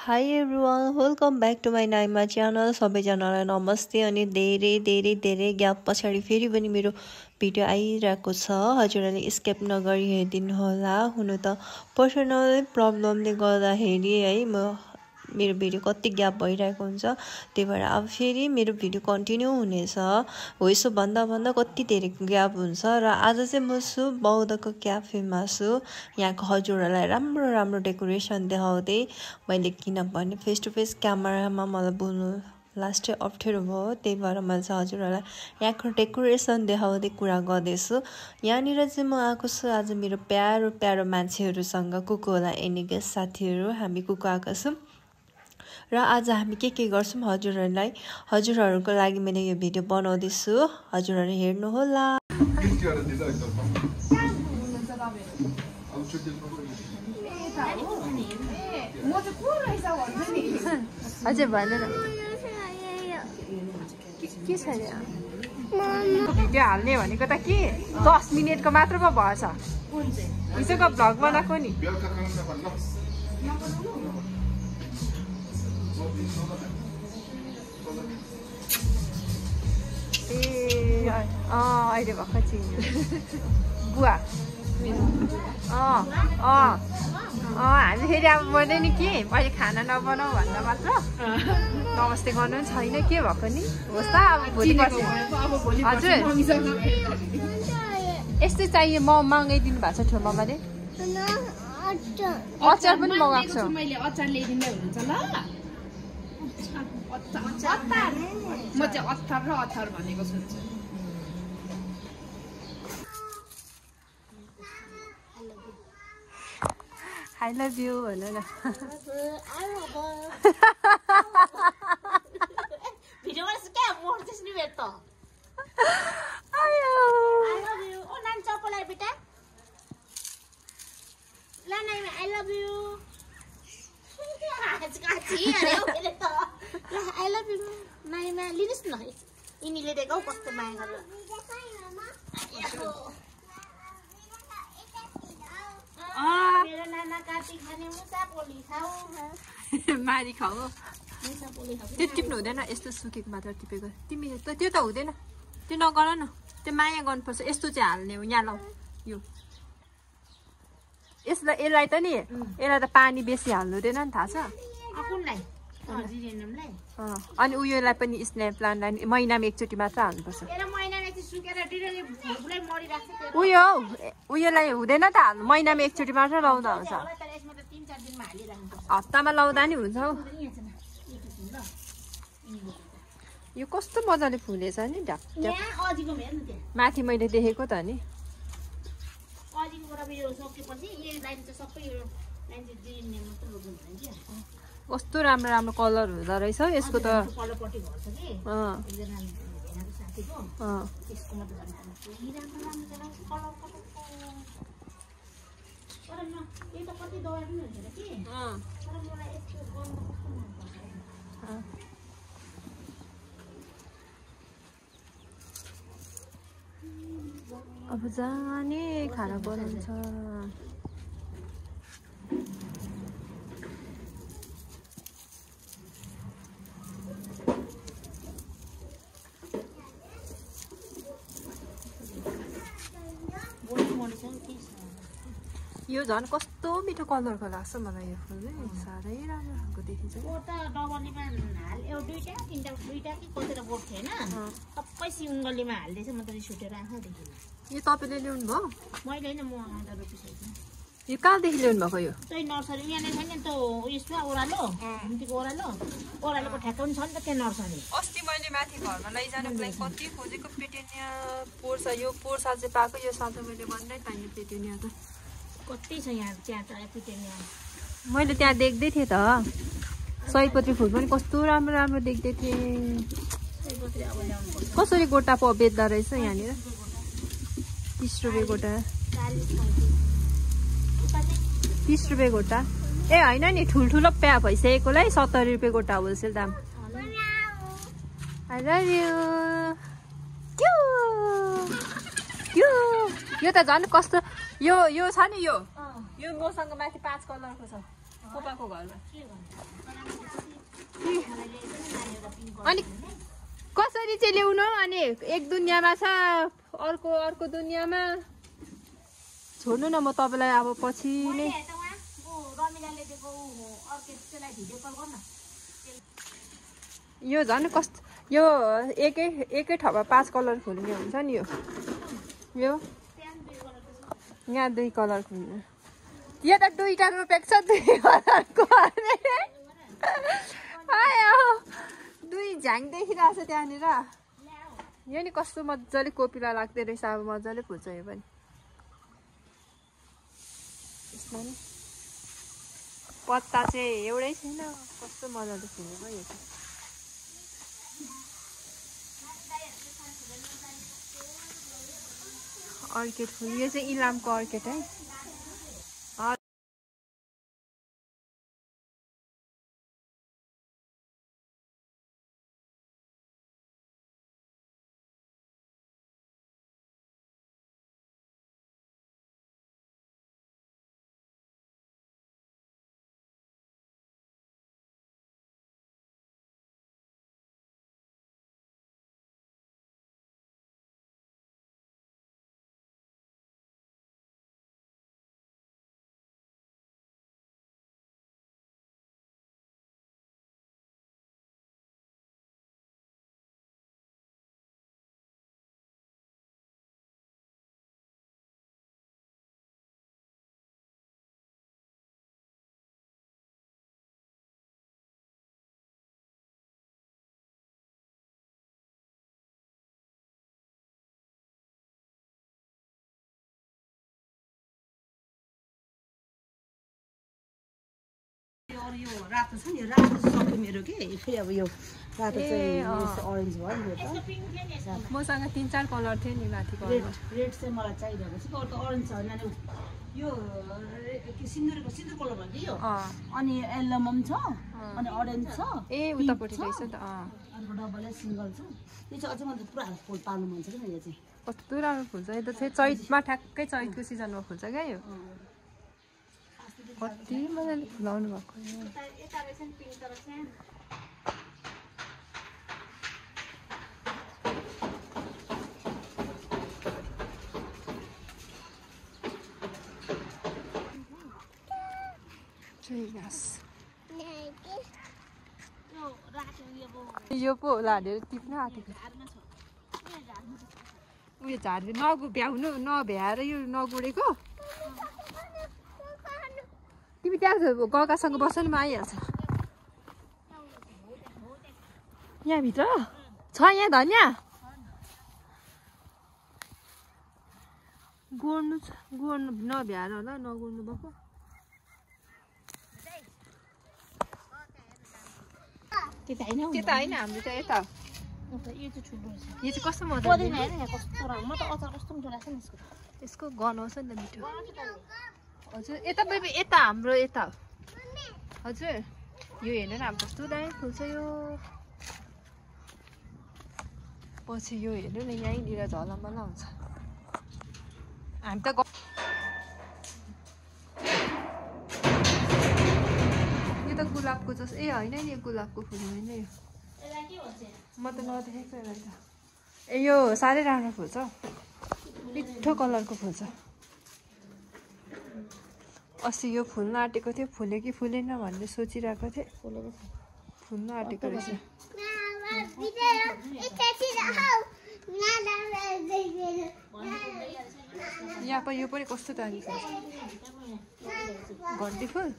Hi everyone, welcome back to my Naima channel. सबैजनालाई नमस्ते अनि धेरै ग्याप पछाडी फेरि पनि मेरो भिडियो आइरहेको छ। हजुरहरूले स्किप नगरी हेरिदिनु होला। हुन त पर्सनल प्रब्लमले गर्दाखेरि है मेरो भिडियो कति ग्याप भइरहेको हुन्छ। त्यही भएर अब फेरि मेरो भिडियो कन्टिन्यू हुनेछ। हो यसो भन्दा कति धेरै ग्याप हुन्छ र आज चाहिँ म छु बौद्धको क्याफेमा छु। यहाँको हजुरहरूलाई राम्रो डेकोरेसन देखाउँदै मैले किनभने फेस टु फेस क्यामेरामा मलाई बोल्नु लास्टै अप्ठ्यारो भयो। त्यही भएर मैले चाहिँ हजुरहरूलाई यहाँको डेकोरेसन देखाउँदै कुरा गर्दैछु। यहाँनिर चाहिँ म आएको छु आज मेरो प्यारो मान्छेहरूसँग कुको होला एनिगेस साथीहरू हामी कुको आएको छौँ र आज हामी के गर्छौँ हजुरहरूको लागि मैले यो भिडियो बनाउँदैछु। हजुरहरू हेर्नु होला। अझै भन न के छ भिडियो हाल्ने भनेको त के 10 मिनेटको मात्र पो भएछ। हिजोको भ्लग बनाएको नि। अहिले भर्खर चिन्यो बुवा। हामी फेरि अब मैले नि के मैले खाना नबनाऊ भन्दा मात्र नमस्ते गर्नु छैन के भएको नि। होस् त अब भोलि हजुर यस्तै चाहियो म मगाइदिनु भएको छ ठुलो मम्माले। अचार पनि मगाएको छु मैले। अचार ल्याइदिँदै हुनुहुन्छ ल। म चाहिँ अचार भनेको सुन्छु। I love you भन न। भिडियो गर्छ के मोर्छस् नि बेट त। आयो I love you। ओ नानी चप्पलाई बेटा। ल नानी I love you। काची अरे ओ बेले त। ल I love you नानीमा लिनुस् न। यिनीले देखाउ कस्तो माया गर्छ। मेरो नाना काटी खाने मुसा पोली खाऊ। मारी खाऊ। मुसा पोली खाऊ। त्यो टिप्नु हुँदैन यस्तो सुकेको मात्र टिपेको। तिमी त त्यो त हुँदैन। त्यो नगर न। त्यो माया गर्नुपर्छ। यस्तो चाहिँ हाल्ने हो यहाँ ल यो। यसलाई त नि यसलाई त पानी बेसी हाल्नु हुँदैन नि थाहा छ। कुनलाई? जिरेनियमलाई। अनि उयोलाई पनि स्नेक प्लान्टलाई महिनामा एकचोटि मात्र हाल्नुपर्छ। एरा महिनामा एकचोटि सुकेर डिरेले फुललाई मरिराख्छ त्यो। उयोलाई हुँदैन त हाल्नु। महिनामा एकचोटि मात्र लाउँदा हुन्छ। तर यसमा त 3-4 दिनमा हालिराख्नुपर्छ। हप्तामा लाउँदा नि हुन्छ हौ। यो कस्तो मजाले फुलेछ नि ढाक। यहाँ अजिको हेर्नु त्यहाँ। माथि मैले देखेको त नि। अजिकोबाट यो सकेपछि यो लाइन चाहिँ सबै यो लाइन चाहिँ जिरेनियम मात्र रोप्नु हुन्छ क्या। कस्तो राम्रो कलर हुँदो रहेछ हौ यसको त। कलरपट्टि घट्छ कि एकजना भेनाको साथीको त्यसको मात्र झन् राम्रो कलर तर न यो त कति दबाई पनि हुन्छ कि तर मलाई यस्तो गन्ध कस्तो मन पर्छ। अब जाने खाना बनाउँछ। यो झन् कस्तो मिठो कलरको लाग्छ मलाई यो फुल है। साह्रै राम्रो खालको देखिन्छ। बोट त डबलीमा हाल दुईटा कि कतिवटा बोट थिएन सबै सिङ्गलीमा हाल्दैछ। म त रिस उठेर आँखा देखिन। यो तपाईँले ल्याउनु भयो? मैले होइन म आउँदा रोपिसकेको। यो कहाँदेखि ल्याउनु भएको? यो त्यही नर्सरी यहाँ नै छ नि त उयसमा ओह्रालो घुम्तीको ओह्रालोको ठ्याक्क पनि छ नि त त्यहाँ नर्सरी। अस्ति मैले माथि घरमा लैजानुको लागि कति खोजेको पेटेनिया पोर्सा। यो पोर्सा चाहिँ पाएको। यो साथै मैले भन्दै पाएँ पेटेनिया त कति छ यहाँ त्यहाँ त पेटेनिया। मैले त्यहाँ देख्दै थिएँ त। सयपत्री फुल पनि कस्तो राम्रो देख्दै थिएँ। कसरी गोटा बेच्दा रहेछ यहाँनिर? 30 रुपियाँ गोटा। 30 रुपियाँ गोटा। ए होइन नि ठुल्ठुलो प्या भइसकेकोलाई 70 रुपियाँ गोटा होलसेल दाम। I love you। यो त झन् कस्तो यो छ नि यो मसँग माथि 5 कलरको छ कोपाको घरमा। कसरी चाहिँ ल्याउनु अनि एक दुनियाँमा छ अर्को दुनियाँमा छोड्नु न म तपाईँलाई अब पछि नै यो झन् कस्तो यो एकै ठाउँमा 5 कलर फुल्ने हुन्छ नि यो यहाँ 2 कलर फुल्ने यो त 2टा रोपेको छ 2 कलरको आयो 2 झ्याङ देखिरहेको छ त्यहाँनिर यो नि कस्तो मजाले कोपिला लाग्दै रहेछ अब मजाले फुल्छ यो पनि यसमा नि पत्ता चाहिँ एउटै छैन कस्तो मजाले फुलेको यो चाहिँ अर्किड फुल यो चाहिँ इलामको अर्किड है यो रातो छ नि रातो सक्यो मेरो के फेरि अब यो रातो चाहिँ अरेन्ज भयो नि त मसँग 3-4 कलर थियो नि माथिको रेड चाहिँ मलाई चाहिरहेको छ अर्को अरेन्ज छ भने यो सिन्दुर कलर भयो कि यो अनि एल्लोमा पनि छ अनि अरेन्ज छ ए उतापट्टि रहेछ त अर्को डबल सिंगल छ यो चाहिँ अझै मलाई पुरा फुल पाल्नु मन छ कि यो चाहिँ कस्तो राम्रो फुल्छ यो त चैतमा ठ्याक्कै चैतको सिजनमा फुल्छ क्या यो कति मजाले फुलाउनु भएको यो पो होला हालेर टिप्न आँटेको उयो झार्दै भ्याउनु नभ्याएर यो नगुडेको तिमी त्यहाँ गगासँग बस्नु आइहाल्छ यहाँभित्र छ यहाँ धनियाँ गोड्नु नभ्याएर होला नगोड्नु भएको त्यो त होइन हाम्रो चाहिँ यता यो चाहिँ कस्तो मजा यसको गनाउँछ नि त मिठो हजुर यता हाम्रो यता हजुर यो हेर्नु न अब कस्तो दामी फुल्छ यो पछि यो हेर्नु न यहीँनिर झलमला हुन्छ हामी त यो त गुलाबको जस्तो ए होइन नि गुलाबको फुल होइन यो म त नदेखेको यसलाई त ए यो साह्रै राम्रो फुल्छ मिठो कलरको फुल्छ अस्ति यो फुल्न आँटेको थियो फुल्यो कि फुलेन भन्ने सोचिरहेको थिएँ फुल्न आँटेको रहेछ यहाँ पनि यो पनि कस्तो दामी फुल्छ घन्टी फुल